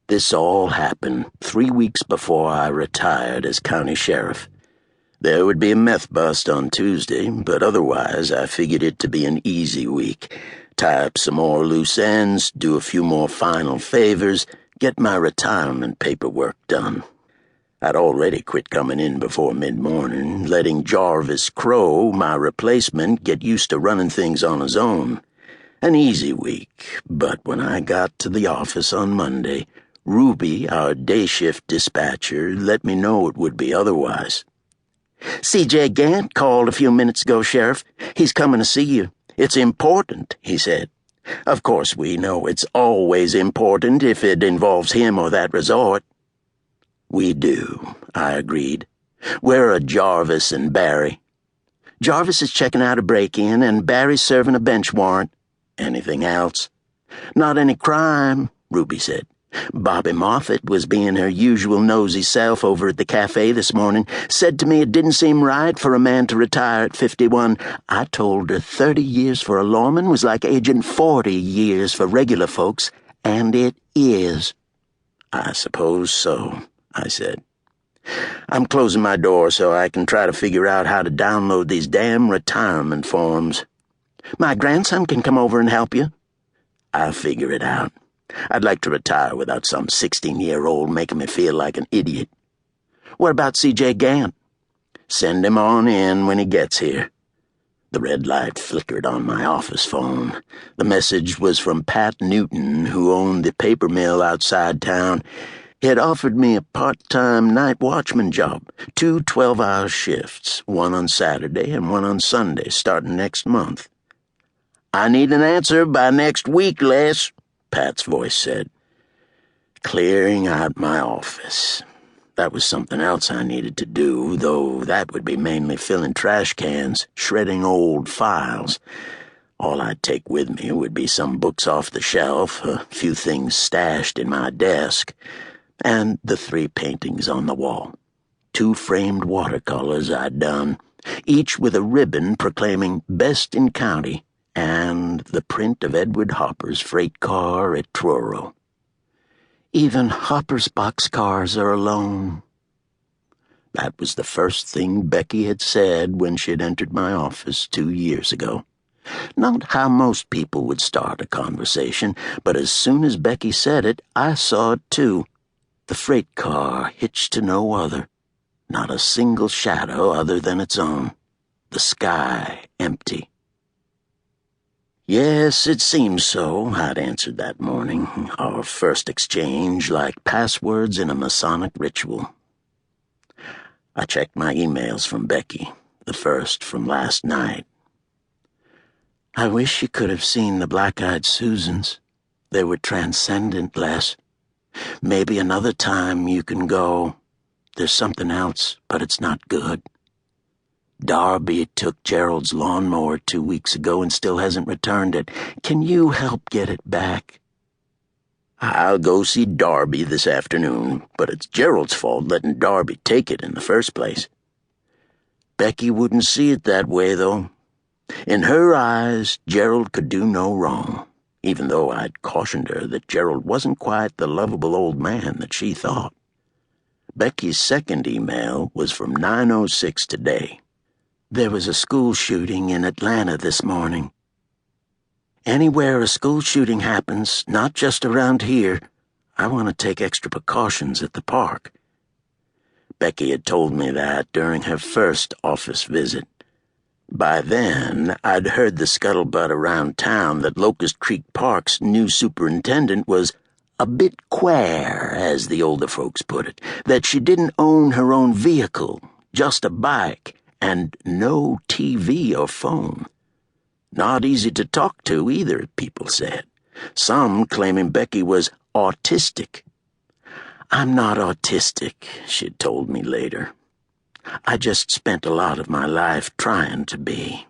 This all happened 3 weeks before I retired as county sheriff. There would be a meth bust on Tuesday, but otherwise I figured it to be an easy week. Tie up some more loose ends, do a few more final favors, get my retirement paperwork done. I'd already quit coming in before mid-morning, letting Jarvis Crow, my replacement, get used to running things on his own. An easy week, but when I got to the office on Monday, Ruby, our day shift dispatcher, let me know it would be otherwise. "C.J. Gant called a few minutes ago, Sheriff. He's coming to see you. It's important," he said. Of course, we know it's always important if it involves him or that resort. "We do," I agreed. "Where are Jarvis and Barry?" "Jarvis is checking out a break-in, and Barry's serving a bench warrant." "Anything else?" "Not any crime," Ruby said. "Bobby Moffett was being her usual nosy self over at the cafe this morning. Said to me it didn't seem right for a man to retire at 51. I told her 30 years for a lawman was like aging 40 years for regular folks, and it is." "I suppose so," I said. "I'm closing my door so I can try to figure out how to download these damn retirement forms." "My grandson can come over and help you." "I'll figure it out. I'd like to retire without some 16-year-old making me feel like an idiot." "What about C.J. Gant?" "Send him on in when he gets here." The red light flickered on my office phone. The message was from Pat Newton, who owned the paper mill outside town. He had offered me a part-time night watchman job, 2 12-hour shifts, one on Saturday and one on Sunday, starting next month. "I need an answer by next week, Les," Pat's voice said. Clearing out my office. That was something else I needed to do, though that would be mainly filling trash cans, shredding old files. All I'd take with me would be some books off the shelf, a few things stashed in my desk, and the 3 paintings on the wall. 2 framed watercolors I'd done, each with a ribbon proclaiming Best in County, and the print of Edward Hopper's freight car at Truro. "Even Hopper's boxcars are alone." That was the first thing Becky had said when she'd entered my office 2 years ago. Not how most people would start a conversation, but as soon as Becky said it, I saw it too. The freight car hitched to no other. Not a single shadow other than its own. The sky empty. "Yes, it seems so," I'd answered that morning, our first exchange like passwords in a Masonic ritual. I checked my emails from Becky, the first from last night. "I wish you could have seen the black-eyed Susans. They were transcendent, Les. Maybe another time you can go. There's something else, but it's not good. Darby took Gerald's lawnmower 2 weeks ago and still hasn't returned it. Can you help get it back?" "I'll go see Darby this afternoon, but it's Gerald's fault letting Darby take it in the first place." Becky wouldn't see it that way, though. In her eyes, Gerald could do no wrong, even though I'd cautioned her that Gerald wasn't quite the lovable old man that she thought. Becky's second email was from 9:06 today. "There was a school shooting in Atlanta this morning. Anywhere a school shooting happens, not just around here, I want to take extra precautions at the park." Becky had told me that during her first office visit. By then, I'd heard the scuttlebutt around town that Locust Creek Park's new superintendent was a bit queer, as the older folks put it, that she didn't own her own vehicle, just a bike, and no TV or phone. Not easy to talk to either, people said. Some claiming Becky was autistic. "I'm not autistic," she'd told me later. "I just spent a lot of my life trying to be."